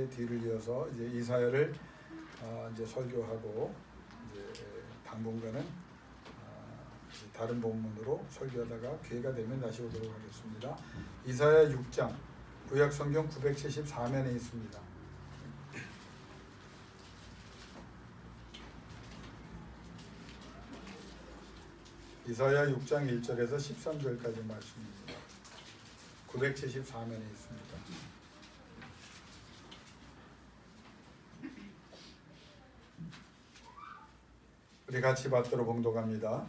이사야의 뒤를 이어서 이제 이사야를 이제 설교하고 이제 당분간은 이제 다른 본문으로 설교하다가 기회가 되면 다시 오도록 하겠습니다. 이사야 6장 구약 성경 974면에 있습니다. 이사야 6장 1절에서 13절까지 말씀입니다. 974면에 있습니다. 우리 같이 받도록 봉독합니다.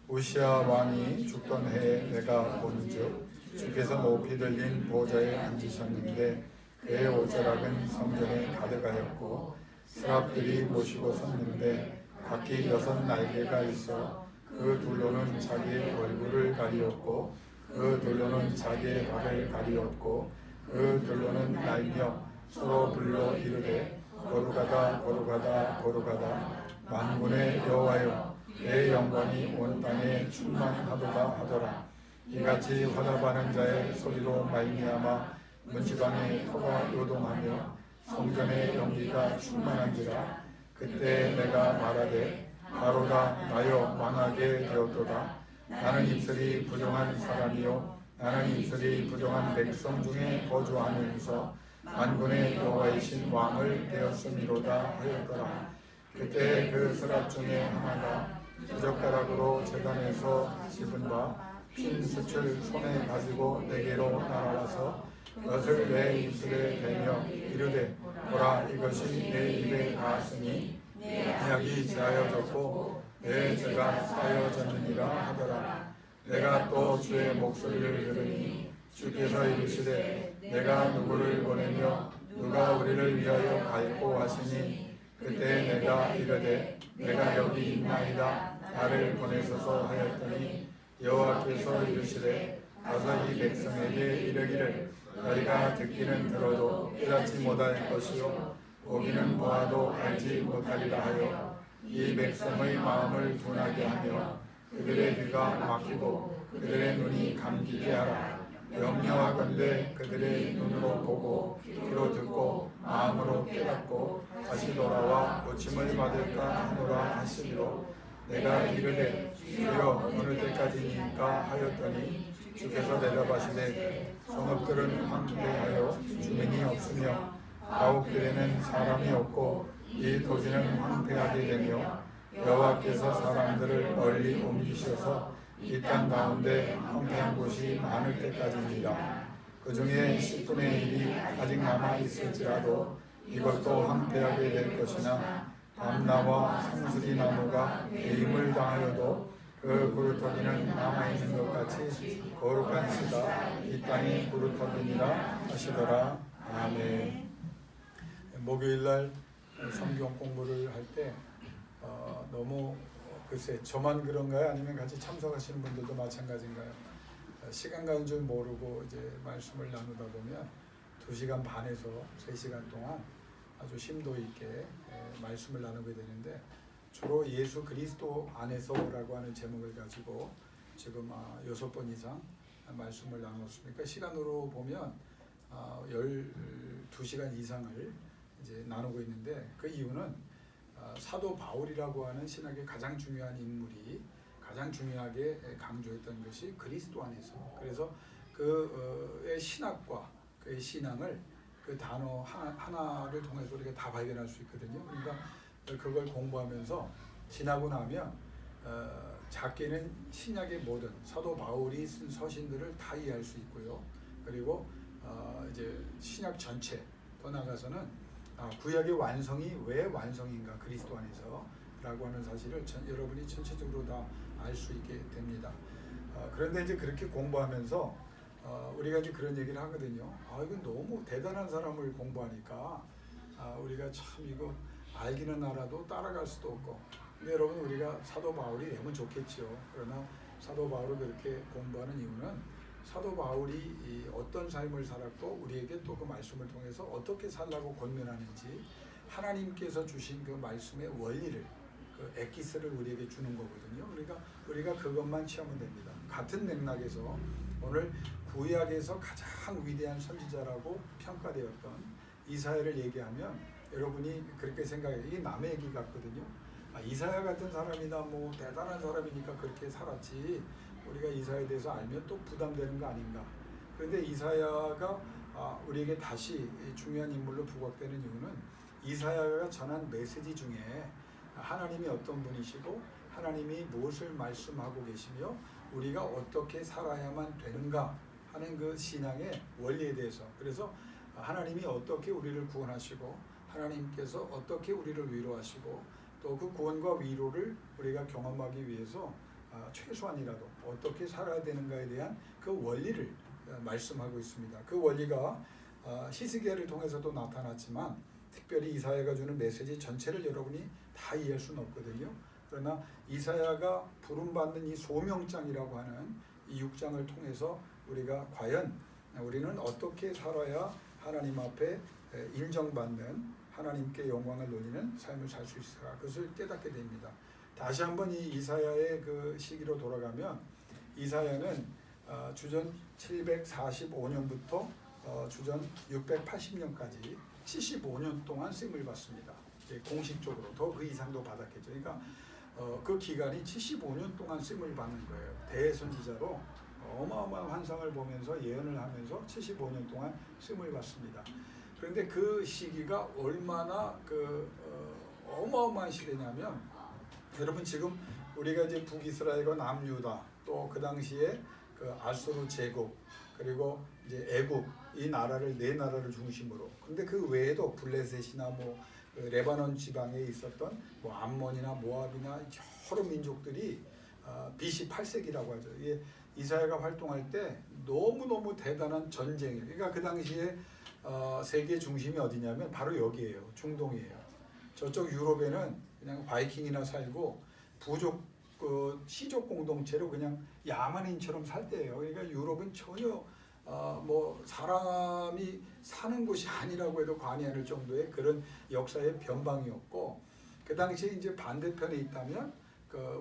우시야 왕이 죽던 해에 내가 본즉 주께서 높이 들린 보좌에 앉으셨는데 그의 옷자락은 성전에 가득하였고 스랍들이 모시고 섰는데 각기 6 날개가 있어 그 둘로는 자기의 얼굴을 가리었고 그 둘로는 자기의 발을 가리었고 그 둘로는 날며 서로 불러 이르되 거룩하다 거룩하다 거룩하다 만군의 여호와여 내 영광이 온 땅에 충만하도다 하더라. 이같이 화답하는 자의 소리로 말미암아 문지방의 터가 요동하며 성전의 연기가 충만한지라. 그때 내가 말하되 바로다 나여 망하게 되었도다. 나는 입술이 부정한 사람이요 나는 입술이 부정한 백성 중에 거주하면서 만군의 여호와이신 왕을 되었음이로다 하였더라. 그때 그 스랍 중에 하나가 부젓가락으로 제단에서 집은 바 핀 숯을 손에 가지고 내게로 날아와서 그것을 내 입술에 대며 이르되 보라 이것이 내 입에 닿았으니 내 약이 지하여졌고 내 죄가 사여졌느니라 하더라. 내가 또 주의 목소리를 들으니 주께서 이르시되 내가 누구를 보내며 누가 우리를 위하여 갈고 하시니 그때 내가 이르되 내가 여기 있나이다 나를 보내소서 하였더니 여호와께서 이르시되 가서 이 백성에게 이르기를 너희가 듣기는 들어도 깨닫지 못할 것이요 보기는 보아도 알지 못하리라 하여 이 백성의 마음을 둔하게 하며 그들의 귀가 막히고 그들의 눈이 감기게 하라. 명령하건대 그들의 눈으로 보고 귀로 듣고 마음으로 깨닫고 다시 돌아와 고침을 받을까 하노라 하시니로 내가 이르되 주여 어느 때까지니까 하였더니 주께서 대답하시되 성읍들은 황폐하여 주민이 없으며 가옥들에는 사람이 없고 이 도시는 황폐하게 되며 여호와께서 사람들을 멀리 옮기셔서 이 땅 가운데 황폐한 곳이 많을 때까지니라. 그 중에 10분의 1이 아직 남아 있을지라도 이것도 황폐하게 될 것이나 밤나무와 상수리 나무가 배임을 당하여도 그 구루터기는 남아있는 것 같이 거룩한 시가 이 땅의 구루터기니라 하시더라. 아멘. 목요일날 성경 공부를 할 때 너무 글쎄 저만 그런가요? 아니면 같이 참석하시는 분들도 마찬가지인가요? 시간 가는 줄 모르고 이제 말씀을 나누다 보면 2시간 반에서 3시간 동안 아주 심도 있게 말씀을 나누게 되는데 주로 예수 그리스도 안에서라고 하는 제목을 가지고 지금 6번 이상 말씀을 나눴으니까 시간으로 보면 12시간 이상을 이제 나누고 있는데 그 이유는 사도 바울이라고 하는 신학의 가장 중요한 인물이 가장 중요하게 강조했던 것이 그리스도 안에서. 그래서 그의 신학과 그의 신앙을 그 단어 하나를 통해서 우리가 다 발견할 수 있거든요. 그러니까 그걸 공부하면서 지나고 나면 작게는 신약의 모든 사도 바울이 쓴 서신들을 다 이해할 수 있고요. 그리고 이제 신약 전체 더 나아가서는 구약의 완성이 왜 완성인가 그리스도 안에서 라고 하는 사실을 여러분이 전체적으로 다 알 수 있게 됩니다. 그런데 이제 그렇게 공부하면서 우리가 이제 그런 얘기를 하거든요. 이건 너무 대단한 사람을 공부하니까 우리가 참 이거 알기는 알아도 따라갈 수도 없고. 근데 여러분 우리가 사도 바울이 되면 좋겠죠. 그러나 사도 바울을 그렇게 공부하는 이유는 사도 바울이 어떤 삶을 살았고 우리에게 또 그 말씀을 통해서 어떻게 살라고 권면하는지 하나님께서 주신 그 말씀의 원리를 그 엑기스를 우리에게 주는 거거든요. 그러니까 우리가 그것만 취하면 됩니다. 같은 맥락에서 오늘 구약에서 가장 위대한 선지자라고 평가되었던 이사야를 얘기하면 여러분이 그렇게 생각해요. 이게 남의 얘기 같거든요. 이사야 같은 사람이나 뭐 대단한 사람이니까 그렇게 살았지, 우리가 이사야에 대해서 알면 또 부담되는 거 아닌가. 그런데 이사야가 우리에게 다시 중요한 인물로 부각되는 이유는 이사야가 전한 메시지 중에 하나님이 어떤 분이시고 하나님이 무엇을 말씀하고 계시며 우리가 어떻게 살아야만 되는가 하는 그 신앙의 원리에 대해서, 그래서 하나님이 어떻게 우리를 구원하시고 하나님께서 어떻게 우리를 위로하시고 또 그 구원과 위로를 우리가 경험하기 위해서 최소한이라도 어떻게 살아야 되는가에 대한 그 원리를 말씀하고 있습니다. 그 원리가 히스기야를 통해서도 나타났지만 특별히 이사야가 주는 메시지 전체를 여러분이 다 이해할 수는 없거든요. 그러나 이사야가 부름받는 이 소명장이라고 하는 이 6장을 통해서 우리가 과연 우리는 어떻게 살아야 하나님 앞에 인정받는 하나님께 영광을 돌리는 삶을 살 수 있을까, 그것을 깨닫게 됩니다. 다시 한번 이 이사야의 그 시기로 돌아가면 이사야는 주전 745년부터 주전 680년까지 75년 동안 쓰임을 받습니다. 공식적으로 더 그 이상도 받았겠죠. 그러니까 그 기간이 75년 동안 쓰임을 받는 거예요. 대선지자로 어마어마한 환상을 보면서 예언을 하면서 75년 동안 쓰임을 받습니다. 그런데 그 시기가 얼마나 어마어마한 시대냐면, 여러분 지금 우리가 이제 북이스라엘과 남유다, 또 그 당시에 그 아수르 제국, 그리고 이제 애굽, 이 나라를 네 나라를 중심으로, 근데 그 외에도 블레셋이나 뭐 레바논 지방에 있었던 뭐 암몬이나 모압이나 여러 민족들이 BC 8세기라고 하죠. 이게 이사야가 활동할 때 너무너무 대단한 전쟁이에요. 그러니까 그 당시에 세계 중심이 어디냐면 바로 여기예요. 중동이에요. 저쪽 유럽에는 그냥 바이킹이나 살고 부족 시족 공동체로 그냥 야만인처럼 살 때예요. 그러니까 유럽은 전혀 뭐 사람이 사는 곳이 아니라고 해도 과언할 정도의 그런 역사의 변방이었고, 그 당시에 이제 반대편에 있다면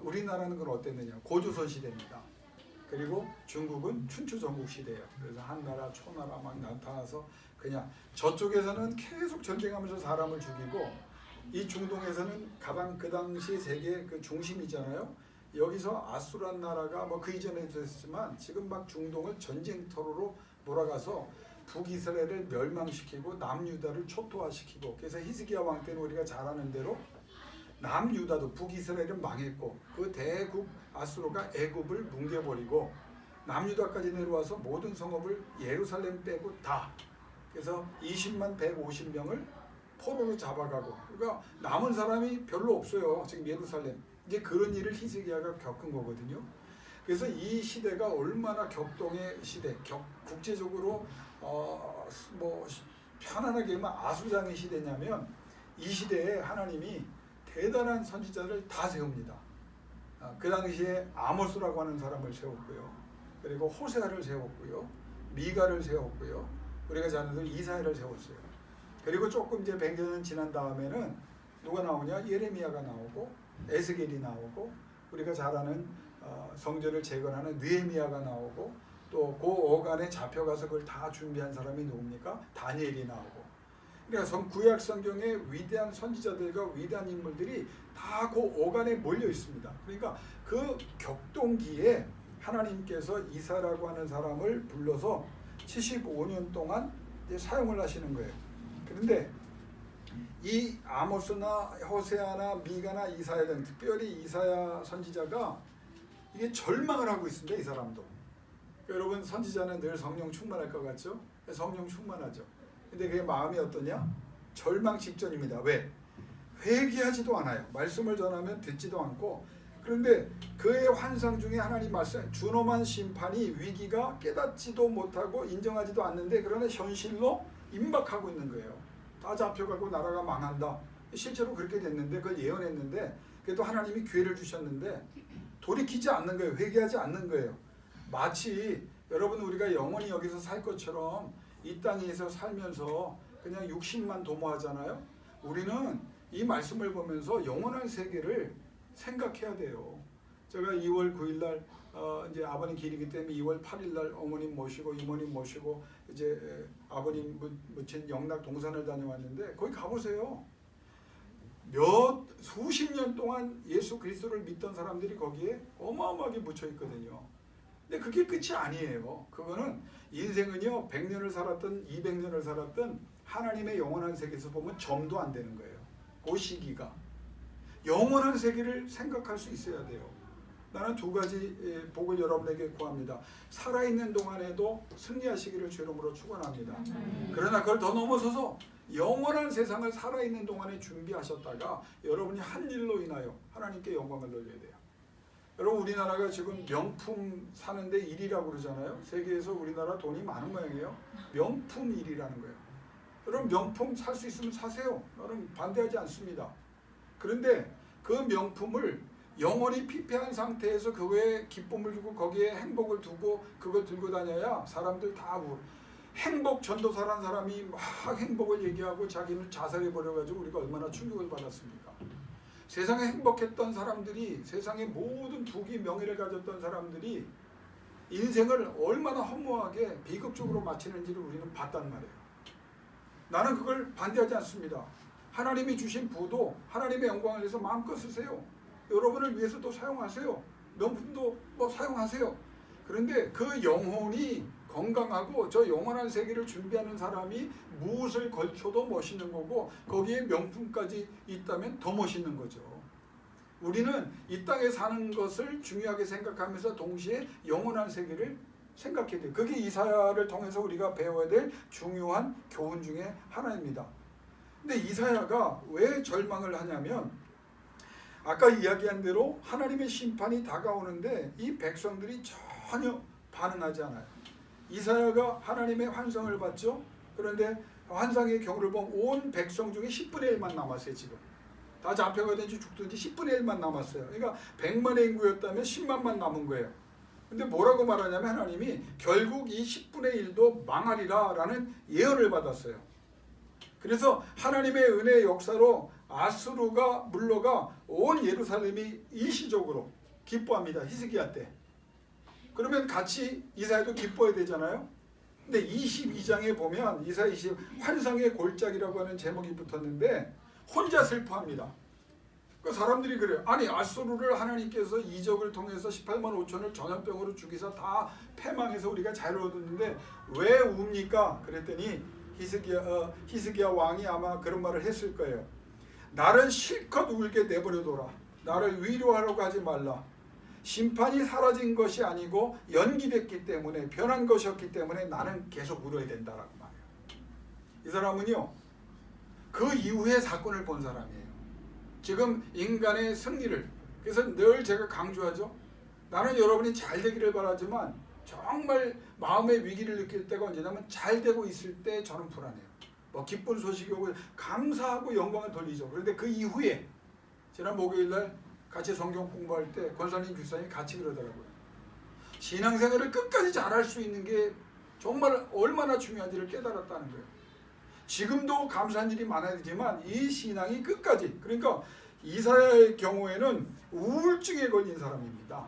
우리나라는 그건 어땠느냐, 고조선 시대입니다. 그리고 중국은 춘추 전국 시대예요. 그래서 한나라 초나라 막 나타나서 그냥 저쪽에서는 계속 전쟁하면서 사람을 죽이고, 이 중동에서는 가장 그 당시 세계 그 중심이잖아요. 여기서 아수란 나라가 뭐 그 이전에도 있었지만 지금 막 중동을 전쟁터로 몰아가서 북이스라엘을 멸망시키고 남유다를 초토화시키고, 그래서 히스기야 왕 때는 우리가 잘 아는 대로 남유다도 북이스라엘은 망했고 그 대국 아수르가 애굽을 뭉개버리고 남유다까지 내려와서 모든 성읍을 예루살렘 빼고 다, 그래서 20만 150명을 포로로 잡아가고, 그러니까 남은 사람이 별로 없어요. 지금 예루살렘. 이제 그런 일을 히스기야가 겪은 거거든요. 그래서 이 시대가 얼마나 격동의 시대, 국제적으로 뭐 편안하게 하면 아수장의 시대냐면, 이 시대에 하나님이 대단한 선지자를 다 세웁니다. 그 당시에 아모스라고 하는 사람을 세웠고요. 그리고 호세아를 세웠고요. 미가를 세웠고요. 우리가 잘 아는 이사야를 세웠어요. 그리고 조금 이제 100년 지난 다음에는 누가 나오냐? 예레미야가 나오고 에스겔이 나오고, 우리가 잘 아는 성전을 재건하는 느헤미야가 나오고, 또 그 어간에 잡혀가서 그걸 다 준비한 사람이 누굽니까? 다니엘이 나오고. 그러니까 구약 성경의 위대한 선지자들과 위대한 인물들이 다 그 어간에 몰려 있습니다. 그러니까 그 격동기에 하나님께서 이사라고 하는 사람을 불러서 75년 동안 이제 사용을 하시는 거예요. 그런데 이 아모스나 호세아나 미가나 이사야 등, 특별히 이사야 선지자가 이게 절망을 하고 있습니다. 이 사람도. 여러분, 선지자는 늘 성령 충만할 것 같죠? 성령 충만하죠. 근데 그의 마음이 어떠냐? 절망 직전입니다. 왜? 회개하지도 않아요. 말씀을 전하면 듣지도 않고. 그런데 그의 환상 중에 하나님 말씀, 준엄한 심판이, 위기가 깨닫지도 못하고 인정하지도 않는데 그러나 현실로 임박하고 있는 거예요. 다 잡혀가고 나라가 망한다. 실제로 그렇게 됐는데, 그걸 예언했는데, 그래도 하나님이 기회를 주셨는데 돌이키지 않는 거예요. 회개하지 않는 거예요. 마치 여러분, 우리가 영원히 여기서 살 것처럼 이 땅에서 살면서 그냥 육신만 도모하잖아요. 우리는 이 말씀을 보면서 영원한 세계를 생각해야 돼요. 제가 2월 9일 날 이제 아버님 길이기 때문에 2월 8일 날 어머님 모시고 이모님 모시고 이제 아버님 모친 영락 동산을 다녀왔는데 거기 가보세요. 수십 년 동안 예수 그리스도를 믿던 사람들이 거기에 어마어마하게 묻혀 있거든요. 근데 그게 끝이 아니에요. 그거는 인생은요 100년을 살았든 200년을 살았든 하나님의 영원한 세계에서 보면 점도 안 되는 거예요. 그 시기가 영원한 세계를 생각할 수 있어야 돼요. 나는 두 가지 복을 여러분에게 구합니다. 살아있는 동안에도 승리하시기를 주 이름으로 축원합니다. 그러나 그걸 더 넘어서서 영원한 세상을 살아있는 동안에 준비하셨다가 여러분이 한 일로 인하여 하나님께 영광을 돌려야 돼요. 여러분 우리나라가 지금 명품 사는데 1위라고 그러잖아요. 세계에서 우리나라 돈이 많은 모양이에요. 명품 1위라는 거예요. 여러분 명품 살 수 있으면 사세요. 나는 반대하지 않습니다. 그런데 그 명품을 영원히 피폐한 상태에서 그 외에 기쁨을 주고 거기에 행복을 두고 그걸 들고 다녀야 사람들 다 행복 전도사라는 사람이 막 행복을 얘기하고 자기는 자살해버려가지고 우리가 얼마나 충격을 받았습니까? 세상에 행복했던 사람들이 세상의 모든 부귀 명예를 가졌던 사람들이 인생을 얼마나 허무하게 비극적으로 마치는지를 우리는 봤단 말이에요. 나는 그걸 반대하지 않습니다. 하나님이 주신 부도 하나님의 영광을 위해서 마음껏 쓰세요. 여러분을 위해서도 사용하세요. 명품도 사용하세요. 그런데 그 영혼이 건강하고 저 영원한 세계를 준비하는 사람이 무엇을 걸쳐도 멋있는 거고 거기에 명품까지 있다면 더 멋있는 거죠. 우리는 이 땅에 사는 것을 중요하게 생각하면서 동시에 영원한 세계를 생각해야 돼요. 그게 이사야를 통해서 우리가 배워야 될 중요한 교훈 중에 하나입니다. 근데 이사야가 왜 절망을 하냐면 아까 이야기한 대로 하나님의 심판이 다가오는데 이 백성들이 전혀 반응하지 않아요. 이사야가 하나님의 환상을 봤죠. 그런데 환상의 경우를 보면 온 백성 중에 10분의 1만 남았어요. 지금 다 잡혀가든지 죽든지 10분의 1만 남았어요. 그러니까 100만의 인구였다면 10만만 남은 거예요. 근데 뭐라고 말하냐면 하나님이 결국 이 10분의 1도 망하리라 라는 예언을 받았어요. 그래서 하나님의 은혜의 역사로 아수르가 물러가 온 예루살렘이 일시적으로 기뻐합니다. 히스기야 때. 그러면 같이 이사야도 기뻐해야 되잖아요. 근데 22장에 보면 이사야 20 환상의 골짜기라고 하는 제목이 붙었는데 혼자 슬퍼합니다. 그 사람들이 그래요. 아니 아수르를 하나님께서 이적을 통해서 18만 5천을 전염병으로 죽이사 다 패망해서 우리가 자유를 얻었는데 왜 웁니까? 그랬더니 히스기야 왕이 아마 그런 말을 했을 거예요. 나를 실컷 울게 내버려둬라. 나를 위로하려고 하지 말라. 심판이 사라진 것이 아니고 연기됐기 때문에 변한 것이었기 때문에 나는 계속 울어야 된다라고 말해요. 이 사람은요. 그 이후의 사건을 본 사람이에요. 지금 인간의 승리를 그래서 늘 제가 강조하죠. 나는 여러분이 잘 되기를 바라지만 정말 마음의 위기를 느낄 때가 언제냐면 잘 되고 있을 때 저는 불안해요. 기쁜 소식이 오고 감사하고 영광을 돌리죠. 그런데 그 이후에 지난 목요일날 같이 성경 공부할 때 권사님 주사님이 같이 그러더라고요. 신앙생활을 끝까지 잘할 수 있는 게 정말 얼마나 중요한지를 깨달았다는 거예요. 지금도 감사한 일이 많아야 되지만 이 신앙이 끝까지 그러니까 이사야의 경우에는 우울증에 걸린 사람입니다.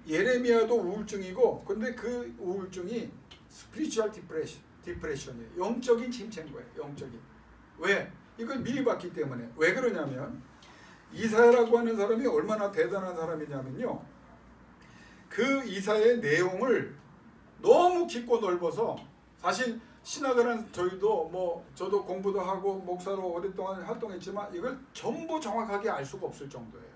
예레미야도 우울증이고 근데 그 우울증이 spiritual depression이에요. 영적인 침체인 거예요. 영적인. 왜? 이걸 미리 봤기 때문에. 왜 그러냐면 이사야라고 하는 사람이 얼마나 대단한 사람이냐면요. 그 이사야의 내용을 너무 깊고 넓어서 사실 신학을 한 저희도 저도 공부도 하고 목사로 오랫동안 활동했지만 이걸 전부 정확하게 알 수가 없을 정도예요.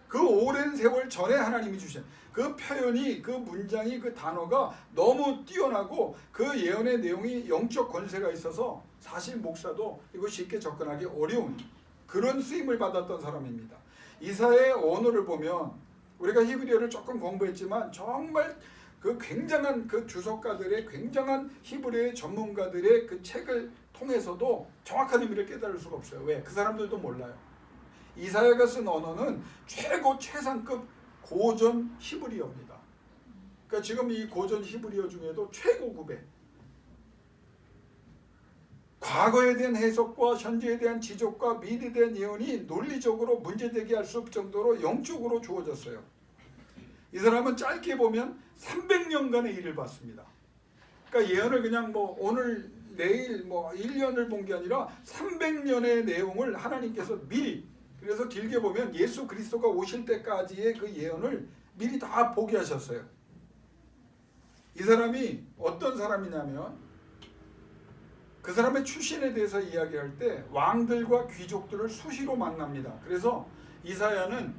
그 오랜 세월 전에 하나님이 주신 그 표현이 그 문장이 그 단어가 너무 뛰어나고 그 예언의 내용이 영적 권세가 있어서 사실 목사도 이거 쉽게 접근하기 어려운 그런 쓰임을 받았던 사람입니다. 이사야의 언어를 보면 우리가 히브리어를 조금 공부했지만 정말 그 굉장한 그 주석가들의 굉장한 히브리어 전문가들의 그 책을 통해서도 정확한 의미를 깨달을 수가 없어요. 왜? 그 사람들도 몰라요. 이사야가 쓴 언어는 최고 최상급 고전 히브리어입니다. 그러니까 지금 이 고전 히브리어 중에도 최고급의 과거에 대한 해석과 현재에 대한 지적과 미래에 대한 예언이 논리적으로 문제되게 할 수 없을 정도로 영적으로 주어졌어요. 이 사람은 짧게 보면 300년간의 일을 봤습니다. 그러니까 예언을 그냥 뭐 오늘 내일 뭐 1년을 본 게 아니라 300년의 내용을 하나님께서 미리, 그래서 길게 보면 예수 그리스도가 오실 때까지의 그 예언을 미리 다 보게 하셨어요. 이 사람이 어떤 사람이냐면 그 사람의 출신에 대해서 이야기할 때 왕들과 귀족들을 수시로 만납니다. 그래서 이사야는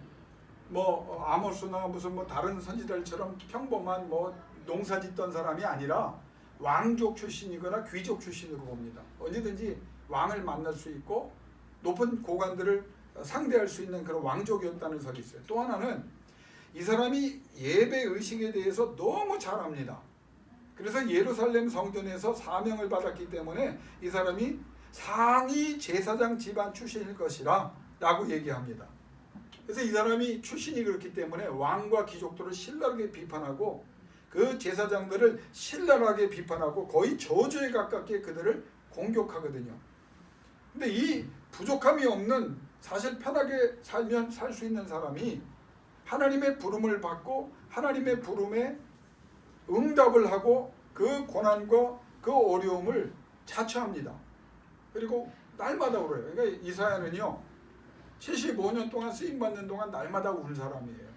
뭐 아모스나 무슨 뭐 다른 선지자들처럼 평범한 뭐 농사 짓던 사람이 아니라 왕족 출신이거나 귀족 출신으로 봅니다. 언제든지 왕을 만날 수 있고 높은 고관들을 상대할 수 있는 그런 왕족이었다는 설이 있어요. 또 하나는 이 사람이 예배 의식에 대해서 너무 잘 압니다. 그래서 예루살렘 성전에서 사명을 받았기 때문에 이 사람이 상위 제사장 집안 출신일 것이라 라고 얘기합니다. 그래서 이 사람이 출신이 그렇기 때문에 왕과 귀족들을 신랄하게 비판하고 그 제사장들을 신랄하게 비판하고 거의 저주에 가깝게 그들을 공격하거든요. 근데 이 부족함이 없는, 사실 편하게 살면 살 수 있는 사람이 하나님의 부름을 받고 하나님의 부름에 응답을 하고 그 고난과 그 어려움을 자처합니다. 그리고 날마다 울어요. 그러니까 이사야는요 75년 동안 쓰임받는 동안 날마다 울 사람이에요.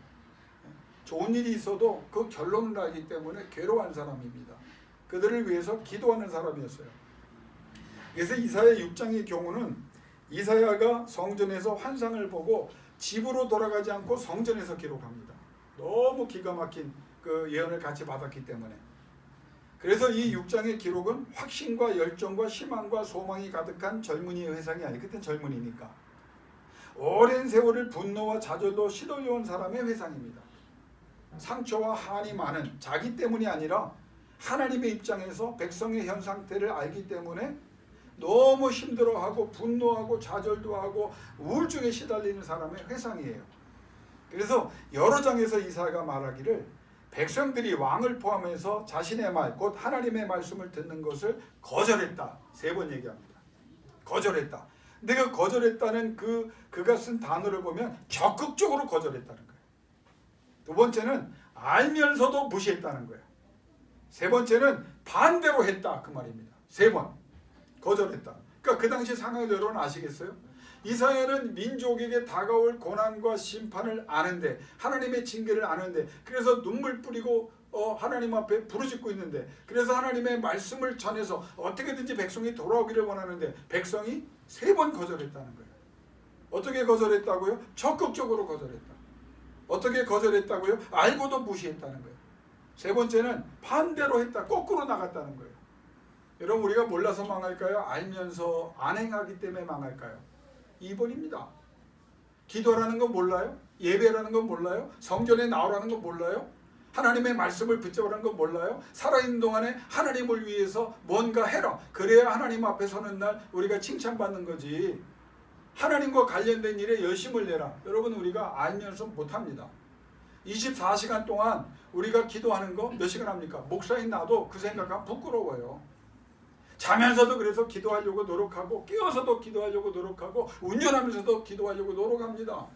좋은 일이 있어도 그 결론을 알기 때문에 괴로워한 사람입니다. 그들을 위해서 기도하는 사람이었어요. 그래서 이사야 6장의 경우는 이사야가 성전에서 환상을 보고 집으로 돌아가지 않고 성전에서 기록합니다. 너무 기가 막힌 그 예언을 같이 받았기 때문에. 그래서 이 6장의 기록은 확신과 열정과 희망과 소망이 가득한 젊은이의 회상이 아니에요. 그땐 젊은이니까. 오랜 세월을 분노와 좌절로 시들려온 사람의 회상입니다. 상처와 한이 많은, 자기 때문이 아니라 하나님의 입장에서 백성의 현 상태를 알기 때문에 너무 힘들어하고 분노하고 좌절도 하고 우울증에 시달리는 사람의 회상이에요. 그래서 여러 장에서 이사야가 말하기를 백성들이 왕을 포함해서 자신의 말, 곧 하나님의 말씀을 듣는 것을 거절했다. 3번 얘기합니다. 거절했다. 근데 그 거절했다는 그가 쓴 단어를 보면 적극적으로 거절했다는 거예요. 두 번째는 알면서도 무시했다는 거예요. 세 번째는 반대로 했다 그 말입니다. 3번 거절했다. 그러니까 그 당시 상황을 여러분 아시겠어요? 이사야는 민족에게 다가올 고난과 심판을 아는데, 하나님의 징계를 아는데, 그래서 눈물 뿌리고 하나님 앞에 부르짖고 있는데, 그래서 하나님의 말씀을 전해서 어떻게든지 백성이 돌아오기를 원하는데 백성이 3번 거절했다는 거예요. 어떻게 거절했다고요? 적극적으로 거절했다. 어떻게 거절했다고요? 알고도 무시했다는 거예요. 3번째는 반대로 했다. 거꾸로 나갔다는 거예요. 여러분, 우리가 몰라서 망할까요? 알면서 안 행하기 때문에 망할까요? 2번입니다. 기도라는 건 몰라요? 예배라는 건 몰라요? 성전에 나오라는 건 몰라요? 하나님의 말씀을 붙잡으라는 건 몰라요? 살아있는 동안에 하나님을 위해서 뭔가 해라. 그래야 하나님 앞에 서는 날 우리가 칭찬받는 거지. 하나님과 관련된 일에 열심을 내라. 여러분, 우리가 알면서 못합니다. 24시간 동안 우리가 기도하는 거 몇 시간 합니까? 목사인 나도 그 생각하면 부끄러워요. 자면서도 그래서 기도하려고 노력하고, 깨어서도 기도하려고 노력하고, 운전하면서도 기도하려고 노력합니다.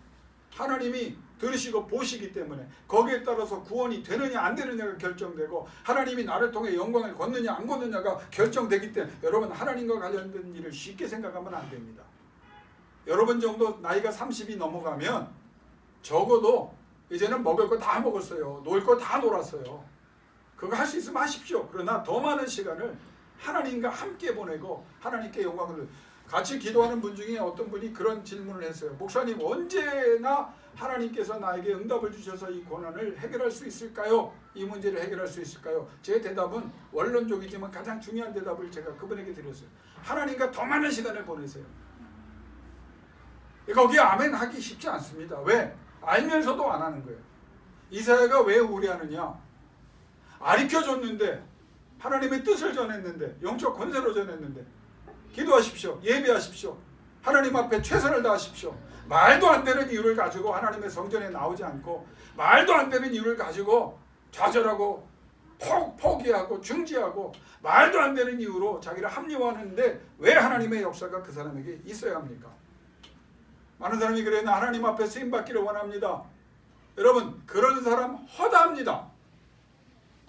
하나님이 들으시고 보시기 때문에 거기에 따라서 구원이 되느냐 안 되느냐가 결정되고, 하나님이 나를 통해 영광을 걷느냐 안 걷느냐가 결정되기 때문에 여러분, 하나님과 관련된 일을 쉽게 생각하면 안 됩니다. 여러분 정도 나이가 30이 넘어가면 적어도 이제는 먹을 거 다 먹었어요. 놀 거 다 놀았어요. 그거 할 수 있으면 하십시오. 그러나 더 많은 시간을 하나님과 함께 보내고 하나님께 영광을, 같이 기도하는 분 중에 어떤 분이 그런 질문을 했어요. 목사님, 언제나 하나님께서 나에게 응답을 주셔서 이 고난을 해결할 수 있을까요? 이 문제를 해결할 수 있을까요? 제 대답은 원론적이지만 가장 중요한 대답을 제가 그분에게 드렸어요. 하나님과 더 많은 시간을 보내세요. 거기에 아멘 하기 쉽지 않습니다. 왜? 알면서도 안 하는 거예요. 이사야가 왜 우려하느냐? 가르쳐줬는데, 하나님의 뜻을 전했는데, 영적 권세로 전했는데, 기도하십시오. 예배하십시오. 하나님 앞에 최선을 다하십시오. 말도 안 되는 이유를 가지고 하나님의 성전에 나오지 않고, 말도 안 되는 이유를 가지고 좌절하고 포기하고 중지하고 말도 안 되는 이유로 자기를 합리화하는데 왜 하나님의 역사가 그 사람에게 있어야 합니까? 많은 사람이 그래요. 나 하나님 앞에 쓰임받기를 원합니다. 여러분, 그런 사람 허다합니다.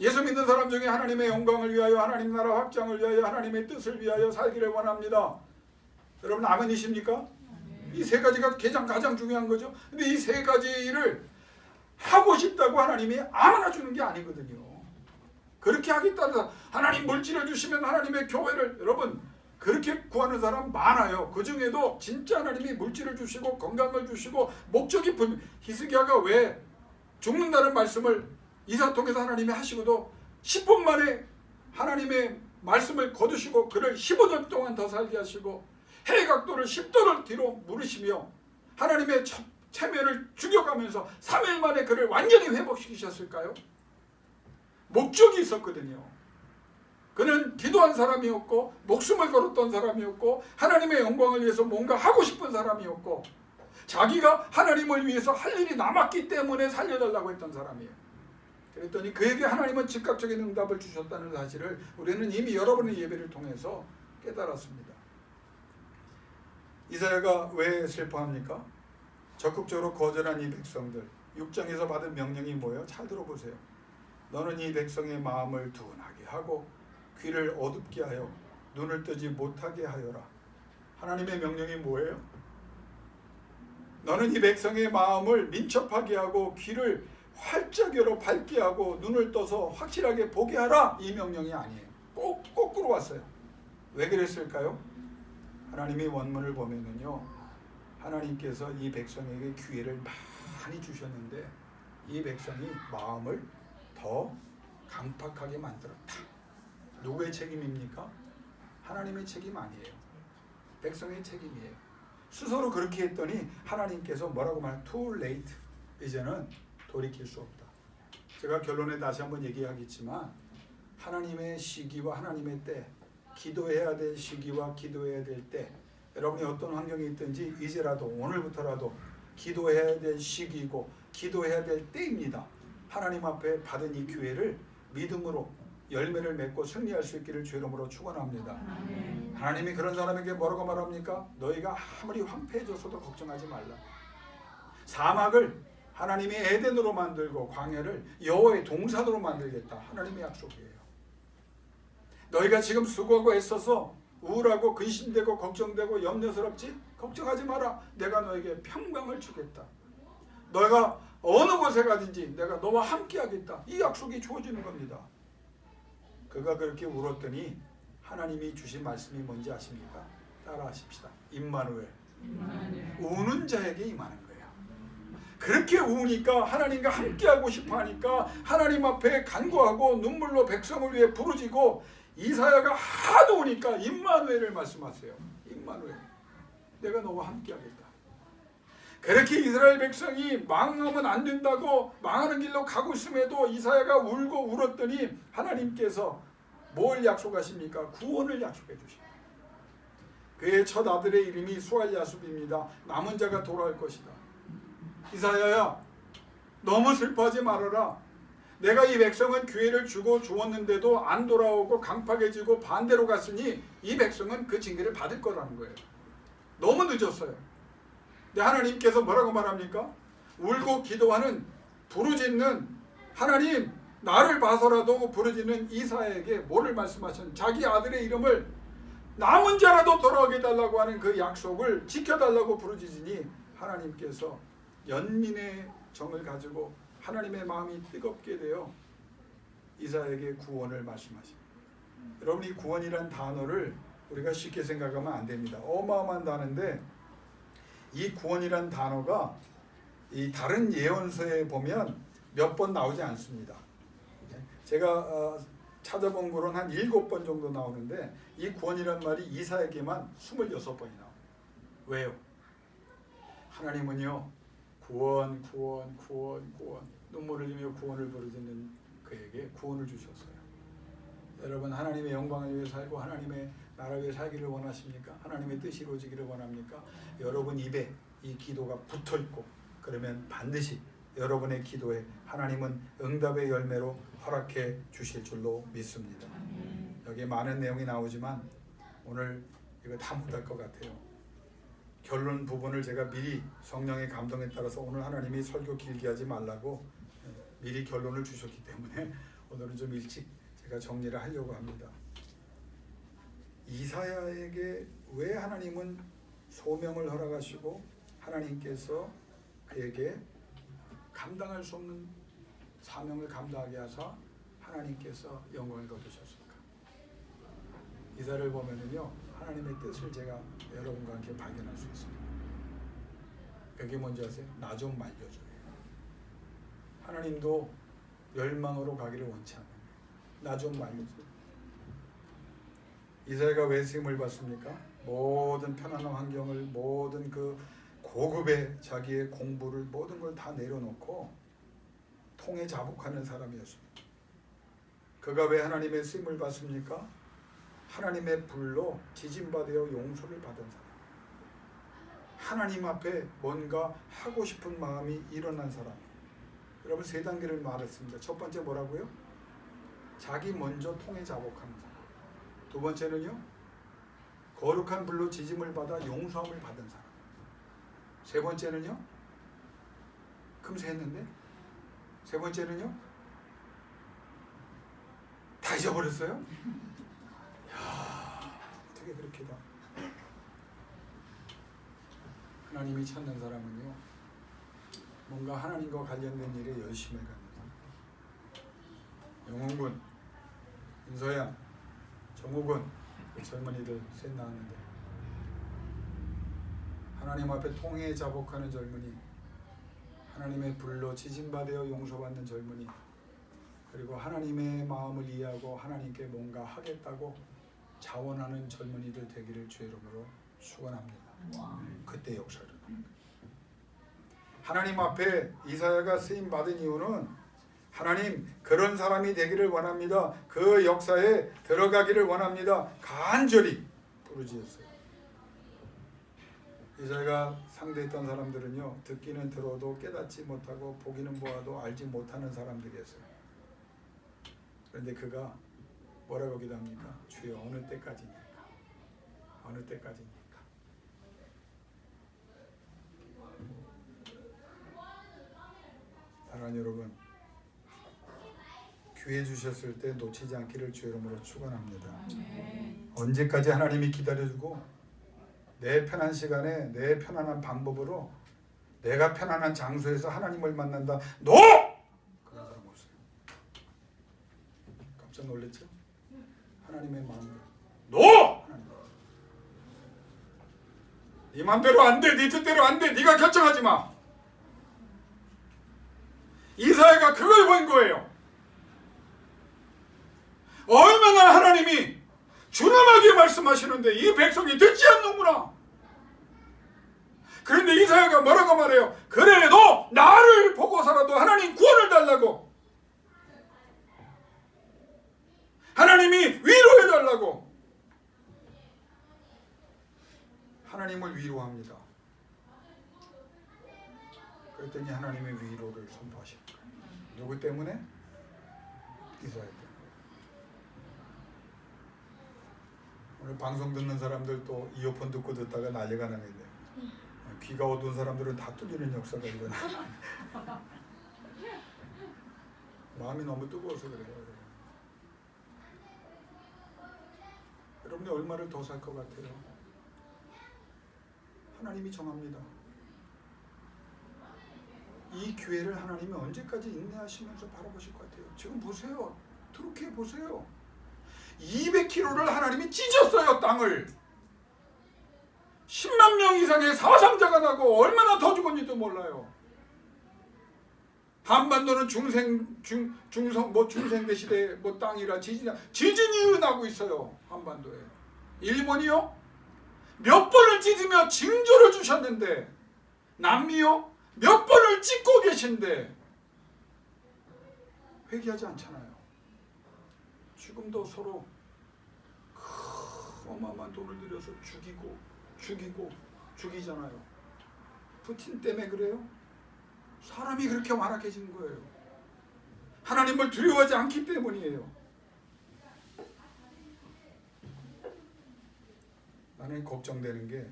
예수 믿는 사람 중에 하나님의 영광을 위하여, 하나님 나라 확장을 위하여, 하나님의 뜻을 위하여 살기를 원합니다. 여러분, 아멘이십니까? 이 세 가지가 가장 중요한 거죠. 근데 이 세 가지 일을 하고 싶다고 하나님이 아무나 주는 게 아니거든요. 그렇게 하겠다는 사람, 하나님 물질을 주시면 하나님의 교회를, 여러분 그렇게 구하는 사람 많아요. 그 중에도 진짜 하나님이 물질을 주시고 건강을 주시고 목적이 히스기야가 왜 죽는다는 말씀을 이사통해서 하나님이 하시고도 10분 만에 하나님의 말씀을 거두시고 그를 15년 동안 더 살게 하시고 해각도를 10도를 뒤로 물으시며 하나님의 체면을 죽여가면서 3일 만에 그를 완전히 회복시키셨을까요? 목적이 있었거든요. 그는 기도한 사람이었고 목숨을 걸었던 사람이었고 하나님의 영광을 위해서 뭔가 하고 싶은 사람이었고 자기가 하나님을 위해서 할 일이 남았기 때문에 살려달라고 했던 사람이에요. 그랬더니 그에게 하나님은 즉각적인 응답을 주셨다는 사실을 우리는 이미 여러분의 예배를 통해서 깨달았습니다. 이사야가 왜 슬퍼합니까? 적극적으로 거절한 이 백성들, 6장에서 받은 명령이 뭐예요? 잘 들어보세요. 너는 이 백성의 마음을 둔하게 하고 귀를 어둡게 하여 눈을 뜨지 못하게 하여라. 하나님의 명령이 뭐예요? 너는 이 백성의 마음을 민첩하게 하고 귀를 활짝 열어 밝게 하고 눈을 떠서 확실하게 보게 하라. 이 명령이 아니에요. 거꾸로 왔어요. 왜 그랬을까요? 하나님이 원문을 보면은요, 하나님께서 이 백성에게 기회를 많이 주셨는데 이 백성이 마음을 더 강팍하게 만들었다. 누구의 책임입니까? 하나님의 책임 아니에요. 백성의 책임이에요. 스스로 그렇게 했더니 하나님께서 뭐라고 말해요? Too late. 이제는 돌이킬 수 없다. 제가 결론에 다시 한번 얘기하겠지만 하나님의 시기와 하나님의 때, 기도해야 될 시기와 기도해야 될 때, 여러분이 어떤 환경에 있든지 이제라도 오늘부터라도 기도해야 될 시기이고 기도해야 될 때입니다. 하나님 앞에 받은 이 기회를 믿음으로 열매를 맺고 승리할 수 있기를 주 이름으로 축원합니다. 하나님이 그런 사람에게 뭐라고 말합니까? 너희가 아무리 황폐해져서도 걱정하지 말라. 사막을 하나님이 에덴으로 만들고 광야를 여호와의 동산으로 만들겠다. 하나님의 약속이에요. 너희가 지금 수고하고 애써서 우울하고 근심되고 걱정되고 염려스럽지? 걱정하지 마라. 내가 너에게 평강을 주겠다. 너희가 어느 곳에 가든지 내가 너와 함께 하겠다. 이 약속이 주어지는 겁니다. 그가 그렇게 울었더니 하나님이 주신 말씀이 뭔지 아십니까? 따라하십시다. 임마누엘. 우는 자에게 임하는 거예요. 그렇게 우니까 하나님과 함께하고 싶어하니까 하나님 앞에 간구하고 눈물로 백성을 위해 부르짖고 이사야가 하도 우니까 임마누엘을 말씀하세요. 임마누엘. 내가 너와 함께하겠다. 그렇게 이스라엘 백성이 망하면 안 된다고 망하는 길로 가고 있음에도 이사야가 울고 울었더니 하나님께서 뭘 약속하십니까? 구원을 약속해 주십니다. 그의 첫 아들의 이름이 수알야숲입니다. 남은 자가 돌아올 것이다. 이사야야, 너무 슬퍼하지 말아라. 내가 이 백성은 기회를 주고 주었는데도 안 돌아오고 강팍해지고 반대로 갔으니 이 백성은 그 징계를 받을 거라는 거예요. 너무 늦었어요. 근데 하나님께서 뭐라고 말합니까? 울고 기도하는 부르짖는 하나님, 나를 봐서라도 부르짖는 이사야에게 뭐를 말씀하셨는지, 자기 아들의 이름을 남은 자라도 돌아오게 해달라고 하는 그 약속을 지켜달라고 부르짖으니 하나님께서 연민의 정을 가지고 하나님의 마음이 뜨겁게 되어 이사야에게 구원을 말씀하십니다. 여러분, 이 구원이란 단어를 우리가 쉽게 생각하면 안 됩니다. 어마어마한 단어인데 이 구원이란 단어가 이 다른 예언서에 보면 몇 번 나오지 않습니다. 제가 찾아본 거로는 한 7번 정도 나오는데 이 구원이란 말이 이사야에게만 26번이 나와요. 왜요? 하나님은요, 구원 눈물을 흘리며 구원을 부르짖는 그에게 구원을 주셨어요. 여러분, 하나님의 영광을 위해 살고 하나님의 나라 위해 살기를 원하십니까? 하나님의 뜻이 이루어지기를 원합니까? 여러분 입에 이 기도가 붙어있고 그러면 반드시 여러분의 기도에 하나님은 응답의 열매로 허락해 주실 줄로 믿습니다. 여기 많은 내용이 나오지만 오늘 이거 다 못할 것 같아요. 결론 부분을 제가 미리 성령의 감동에 따라서 오늘 하나님이 설교 길게 하지 말라고 미리 결론을 주셨기 때문에 오늘은 좀 일찍 제가 정리를 하려고 합니다. 이사야에게 왜 하나님은 소명을 허락하시고 하나님께서 그에게 감당할 수 없는 사명을 감당하게 하사 하나님께서 영광을 거두셨습니까? 이사야를 보면은요, 하나님의 뜻을 제가 여러분과 함께 발견할 수 있습니다. 그게 뭔지 아세요? 나 좀 말려줘요. 하나님도 멸망으로 가기를 원치 않아요. 나 좀 말려줘요. 이사야가 왜 쓰임을 받습니까? 모든 편안한 환경을, 모든 그 고급의 자기의 공부를, 모든 걸 다 내려놓고 통에 자복하는 사람이었습니다. 그가 왜 하나님의 쓰임을 받습니까? 하나님의 불로 지짐받아 용서를 받은 사람. 하나님 앞에 뭔가 하고 싶은 마음이 일어난 사람. 여러분, 세 단계를 말했습니다. 첫 번째 뭐라고요? 자기 먼저 통에 자복하는 사람. 두 번째는요, 거룩한 불로 지짐을 받아 용서함을 받은 사람. 세 번째는요, 금세 했는데, 세 번째는요, 다 잊어버렸어요? 야, 어떻게 그렇게 다. 하나님이 찾는 사람은요, 뭔가 하나님과 관련된 일에 열심을 갖는 사람. 영웅군, 인서양, 정우군, 젊은이들 셋 나왔는데 하나님 앞에 통해 자복하는 젊은이, 하나님의 불로 지짐받아 용서받는 젊은이, 그리고 하나님의 마음을 이해하고 하나님께 뭔가 하겠다고 자원하는 젊은이들 되기를 주의 이름으로 축원합니다. 그때 역사를 하나님 앞에 이사야가 쓰임 받은 이유는 하나님, 그런 사람이 되기를 원합니다. 그 역사에 들어가기를 원합니다. 간절히 부르짖었어요. 이사야가 상대했던 사람들은요, 듣기는 들어도 깨닫지 못하고 보기는 보아도 알지 못하는 사람들이었어요. 그런데 그가 뭐라고 기도합니까? 주여, 어느 때까지니까? 어느 때까지니까? 사랑하는 여러분, 기회 주셨을 때 놓치지 않기를 주의 이름으로 축원합니다. 언제까지 하나님이 기다려주고 내 편한 시간에 내 편안한 방법으로 내가 편안한 장소에서 하나님을 만난다. NO! 그런 사람 없어요. 깜짝 놀랐죠? 하나님의 마음으로 NO! 네 맘대로 안 돼. 네 뜻대로 안 돼. 네가 결정하지 마. 이사야가 그걸 본 거예요. 얼마나 하나님이 준엄하게 말씀하시는데 이 백성이 듣지 않는구나. 그런데 이사야가 뭐라고 말해요? 그래도 나를 보고서라도 하나님 구원을 달라고, 하나님이 위로해 달라고. 하나님을 위로합니다. 그랬더니 하나님의 위로를 선포하시는 거예요. 누구 때문에? 이사야 때문에. 오늘 방송 듣는 사람들 또 이어폰 듣고 듣다가 난리가 나겠네요. 귀가 어두운 사람들은 다 뚫리는 역사가 일어나. 마음이 너무 뜨거워서 그래요. 여러분이 얼마를 더 살 것 같아요? 하나님이 정합니다. 이 기회를 하나님이 언제까지 인내하시면서 바라보실 것 같아요? 지금 보세요. 트루키에 보세요. 200km를 하나님이 찢었어요. 땅을. 10만 명 이상의 사상자가 나고 얼마나 더 죽었는지도 몰라요. 한반도는 중생대 시대 땅이라 지진이 나고 있어요. 한반도에. 일본이요? 몇 번을 찢으며 징조를 주셨는데, 남미요? 몇 번을 찢고 계신데 회개하지 않잖아요. 지금도 서로 어마어마한 돈을 들여서 죽이잖아요. 푸틴 때문에 그래요? 사람이 그렇게 완악해진 거예요. 하나님을 두려워하지 않기 때문이에요. 나는 걱정되는 게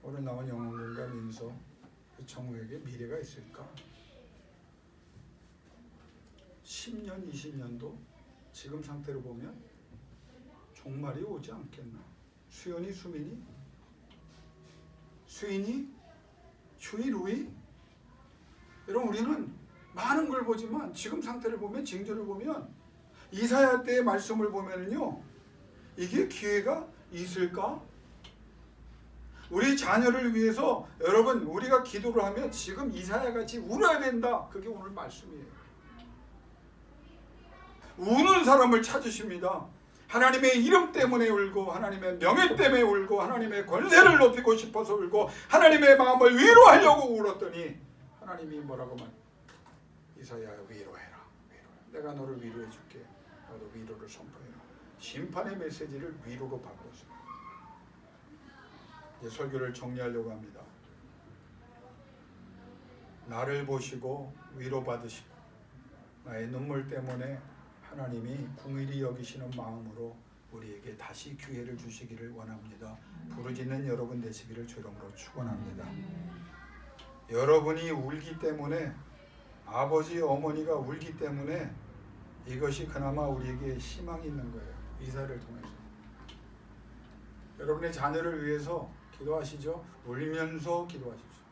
오늘 나온 영혼군과 민서 그 정우에게 미래가 있을까? 10년, 20년도 지금 상태로 보면 종말이 오지 않겠나? 수연이, 수민이, 수인이, 휴이, 루이. 여러분, 우리는 많은 걸 보지만 지금 상태를 보면, 징조를 보면, 이사야 때의 말씀을 보면은요, 이게 기회가 있을까? 우리 자녀를 위해서 여러분, 우리가 기도를 하면 지금 이사야 같이 울어야 된다. 그게 오늘 말씀이에요. 우는 사람을 찾으십니다. 하나님의 이름 때문에 울고, 하나님의 명예 때문에 울고, 하나님의 권세를 높이고 싶어서 울고, 하나님의 마음을 위로하려고 울었더니 하나님이 뭐라고 말? 이사야야, 위로해라. 내가 너를 위로해 줄게. 너도 위로를 선포해라. 심판의 메시지를 위로로 바꿨어요. 이제 설교를 정리하려고 합니다. 나를 보시고 위로받으시고 나의 눈물 때문에 하나님이 긍휼히 여기시는 마음으로 우리에게 다시 기회를 주시기를 원합니다. 부르짖는 여러분 되시기를 주름으로 축원합니다. 여러분이 울기 때문에, 아버지 어머니가 울기 때문에 이것이 그나마 우리에게 희망이 있는 거예요. 이사를 통해서. 여러분의 자녀를 위해서 기도하시죠. 울면서 기도하십시오.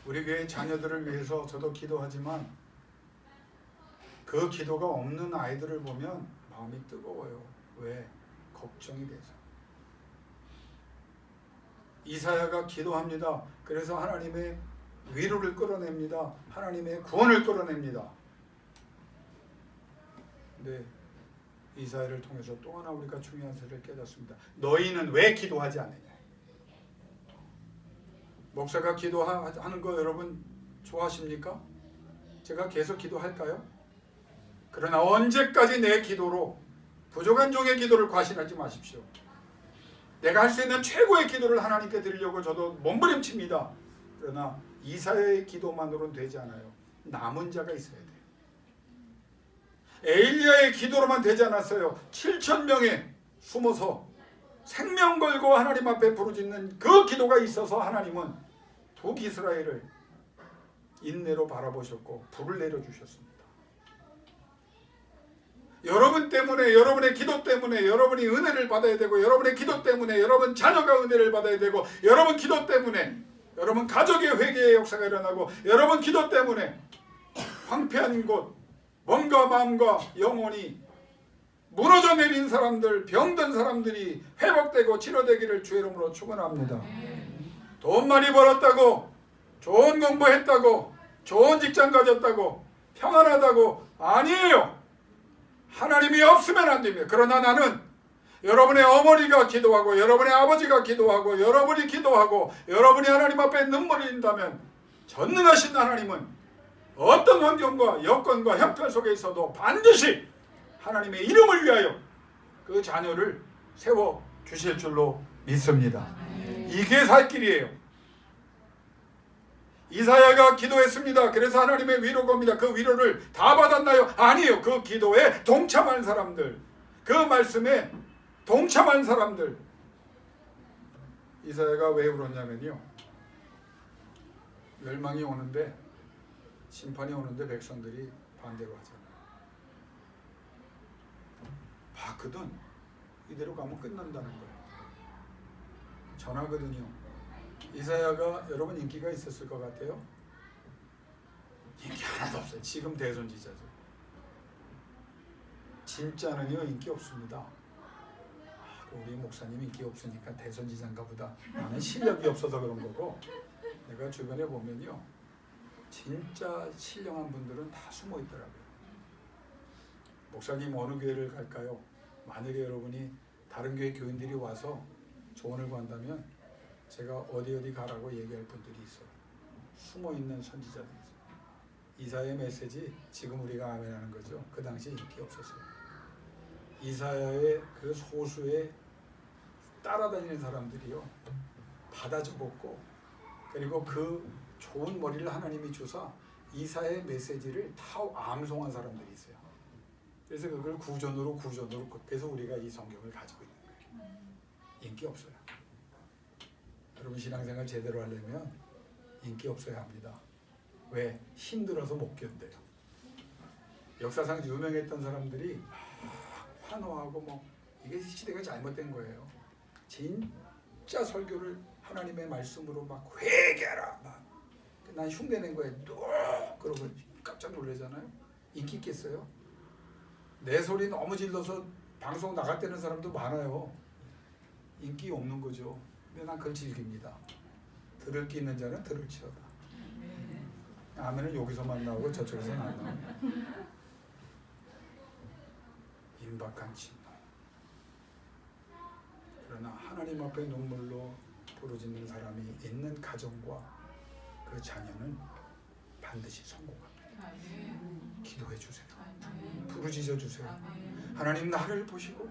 우리 교회 자녀들을 위해서 저도 기도하지만 그 기도가 없는 아이들을 보면 마음이 뜨거워요. 왜? 걱정이 돼서. 이사야가 기도합니다. 그래서 하나님의 위로를 끌어냅니다. 하나님의 구원을 끌어냅니다. 네, 이사야를 통해서 또 하나 우리가 중요한 사실을 깨닫습니다. 너희는 왜 기도하지 않느냐? 목사가 기도하는 거 여러분 좋아하십니까? 제가 계속 기도할까요? 그러나 언제까지 내 기도로 부족한 종의 기도를 과신하지 마십시오. 내가 할 수 있는 최고의 기도를 하나님께 드리려고 저도 몸부림칩니다. 그러나 이사야의 기도만으로는 되지 않아요. 남은 자가 있어야 돼요. 에일리야의 기도로만 되지 않았어요. 7,000명에 숨어서 생명 걸고 하나님 앞에 부르짖는 그 기도가 있어서 하나님은 북이스라엘을 인내로 바라보셨고 불을 내려주셨습니다. 여러분 때문에, 여러분의 기도 때문에 여러분이 은혜를 받아야 되고, 여러분의 기도 때문에 여러분 자녀가 은혜를 받아야 되고, 여러분 기도 때문에 여러분 가족의 회개의 역사가 일어나고, 여러분 기도 때문에 황폐한 곳, 몸과 마음과 영혼이 무너져 내린 사람들, 병든 사람들이 회복되고 치료되기를 주의 이름으로 축원합니다. 돈 많이 벌었다고, 좋은 공부했다고, 좋은 직장 가졌다고, 평안하다고, 아니에요. 하나님이 없으면 안 됩니다. 그러나 나는 여러분의 어머니가 기도하고, 여러분의 아버지가 기도하고, 여러분이 기도하고, 여러분이 하나님 앞에 눈물이 흘린다면 전능하신 하나님은 어떤 환경과 여건과 형편 속에 있어도 반드시 하나님의 이름을 위하여 그 자녀를 세워 주실 줄로 믿습니다. 이게 살 길이에요. 이사야가 기도했습니다. 그래서 하나님의 위로가 옵니다. 그 위로를 다 받았나요? 아니에요. 그 기도에 동참한 사람들, 그 말씀에 동참한 사람들. 이사야가 왜 울었냐면요, 멸망이 오는데, 심판이 오는데 백성들이 반대로 하잖아요. 봤거든. 이대로 가면 끝난다는 거예요. 전하거든요. 이사야가 여러분 인기가 있었을 것 같아요? 인기 하나도 없어요. 지금 대선지자죠. 진짜는요, 인기 없습니다. 우리 목사님 인기 없으니까 대선지자인가 보다. 나는 실력이 없어서 그런 거고, 내가 주변에 보면요, 진짜 신령한 분들은 다 숨어 있더라고요. 목사님 어느 교회를 갈까요? 만약에 여러분이 다른 교회 교인들이 와서 조언을 구한다면 제가 어디 가라고 얘기할 분들이 있어요. 숨어있는 선지자들이 있어요. 이사야의 메시지 지금 우리가 아멘하는 거죠. 그 당시 인기 없었어요. 이사야의 그 소수의 따라다니는 사람들이요, 받아 적었고, 그리고 그 좋은 머리를 하나님이 주사 이사의 메시지를 다 암송한 사람들이 있어요. 그래서 그걸 구전으로 그래서 우리가 이 성경을 가지고 있는 거예요. 인기 없어요. 여러분 신앙생활 제대로 하려면 인기 없어야 합니다. 왜? 힘들어서 못 견뎌요. 역사상 유명했던 사람들이 막 환호하고 뭐 이게 시대가 잘못된 거예요. 진짜 설교를 하나님의 말씀으로 막 회개하라 막. 난 흉내낸 거예요. 그러고 깜짝 놀라잖아요. 인기 있겠어요? 내 소리 너무 질러서 방송 나갈 때는 사람도 많아요. 인기 없는 거죠. 근데 난 그걸 즐깁니다. 들을 게 있는 자는 들을지어다. 아멘은 여기서만 나오고 저쪽에서는 안 나옵니다. 임박한 진노. 그러나 하나님 앞에 눈물로 부르짖는 사람이 있는 가정과 그 자녀는 반드시 성공합니다. 기도해 주세요. 부르짖어 주세요. 하나님 나를 보시고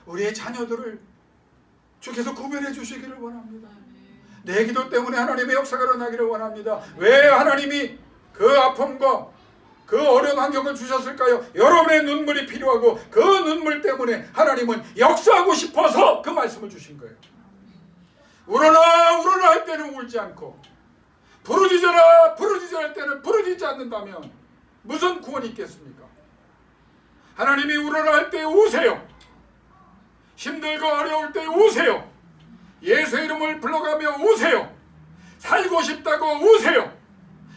우리의 자녀들을 주께서 구별해 주시기를 원합니다. 내 기도 때문에 하나님의 역사가 일어나기를 원합니다. 왜 하나님이 그 아픔과 그 어려운 환경을 주셨을까요? 여러분의 눈물이 필요하고 그 눈물 때문에 하나님은 역사하고 싶어서 그 말씀을 주신 거예요. 울어라 할 때는 울지 않고 부르짖어라 할 때는 부르짖지 않는다면 무슨 구원이 있겠습니까? 하나님이 울어라 할 때 우세요. 힘들고 어려울 때 우세요. 예수 이름을 불러가며 우세요. 살고 싶다고 우세요.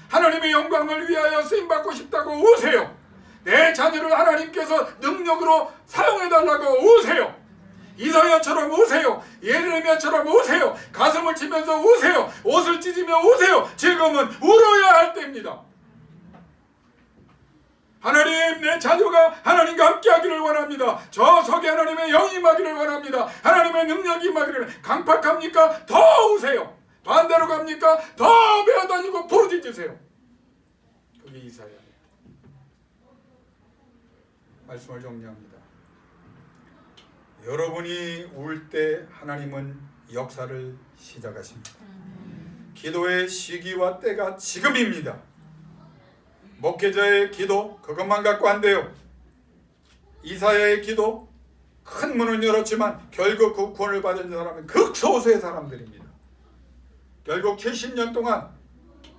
하나님의 영광을 위하여 쓰임받고 싶다고 우세요. 내 자녀를 하나님께서 능력으로 사용해달라고 우세요. 이사야처럼 우세요. 예레미야처럼 우세요. 가슴을 치면서 우세요. 옷을 찢으며 우세요. 지금은 울어야 할 때입니다. 하나님 내 자녀가 하나님과 함께하기를 원합니다. 저 속에 하나님의 영이 임하기를 원합니다. 하나님의 능력이 임하기를. 강팍합니까? 더 우세요. 반대로 갑니까? 더 베어다니고 부르짖으세요. 그게 이사야예요. 말씀을 정리합니다. 여러분이 울 때 하나님은 역사를 시작하십니다. 기도의 시기와 때가 지금입니다. 목회자의 기도 그것만 갖고 안 돼요. 이사야의 기도 큰 문을 열었지만 결국 그 구원을 받은 사람은 극소수의 사람들입니다. 결국 70년 동안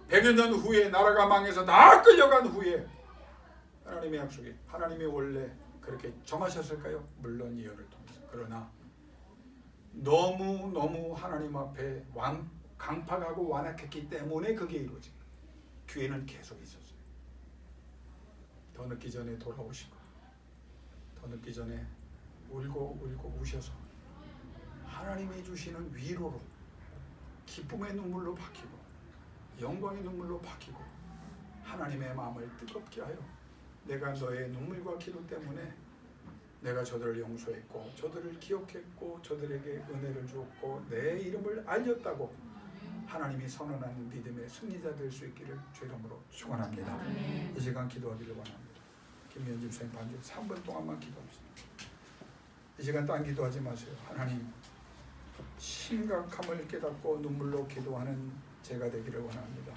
100여 년 후에 나라가 망해서 다 끌려간 후에 하나님의 약속이 하나님이 원래 그렇게 정하셨을까요? 물론 예언을 통해서. 그러나 너무 하나님 앞에 강팍하고 완악했기 때문에 그게 이루어진 거예요. 기회는 계속 있었어요. 더 늦기 전에 돌아오시고 더 늦기 전에 울고 우셔서 하나님이 주시는 위로로 기쁨의 눈물로 바뀌고 영광의 눈물로 바뀌고 하나님의 마음을 뜨겁게 하여 내가 너의 눈물과 기도 때문에 내가 저들을 용서했고 저들을 기억했고 저들에게 은혜를 주었고 내 이름을 알렸다고 하나님이 선언하는 믿음의 승리자 될 수 있기를 주 이름으로 축원합니다. 이 시간 기도하기를 원합니다. 김미연 집사님 반주 3분 동안만 기도합시다. 이 시간 딴 기도하지 마세요. 하나님 심각함을 깨닫고 눈물로 기도하는 제가 되기를 원합니다.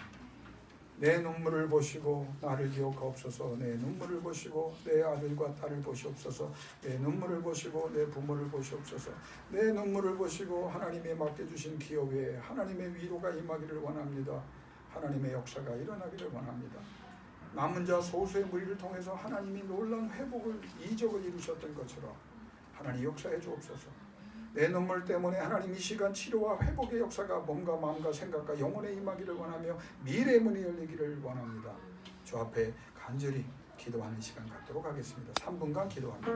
내 눈물을 보시고 나를 기억하옵소서. 내 눈물을 보시고 내 아들과 딸을 보시옵소서. 내 눈물을 보시고 내 부모를 보시옵소서. 내 눈물을 보시고 하나님의 맡겨주신 기업에 하나님의 위로가 임하기를 원합니다. 하나님의 역사가 일어나기를 원합니다. 남은 자 소수의 무리를 통해서 하나님이 놀라운 회복을 이적을 이루셨던 것처럼 하나님 역사해 주옵소서. 내 눈물 때문에 하나님 이 시간 치료와 회복의 역사가 몸과 마음과 생각과 영혼에 임하기를 원하며 미래의 문이 열리기를 원합니다. 주 앞에 간절히 기도하는 시간 갖도록 하겠습니다. 3분간 기도합니다.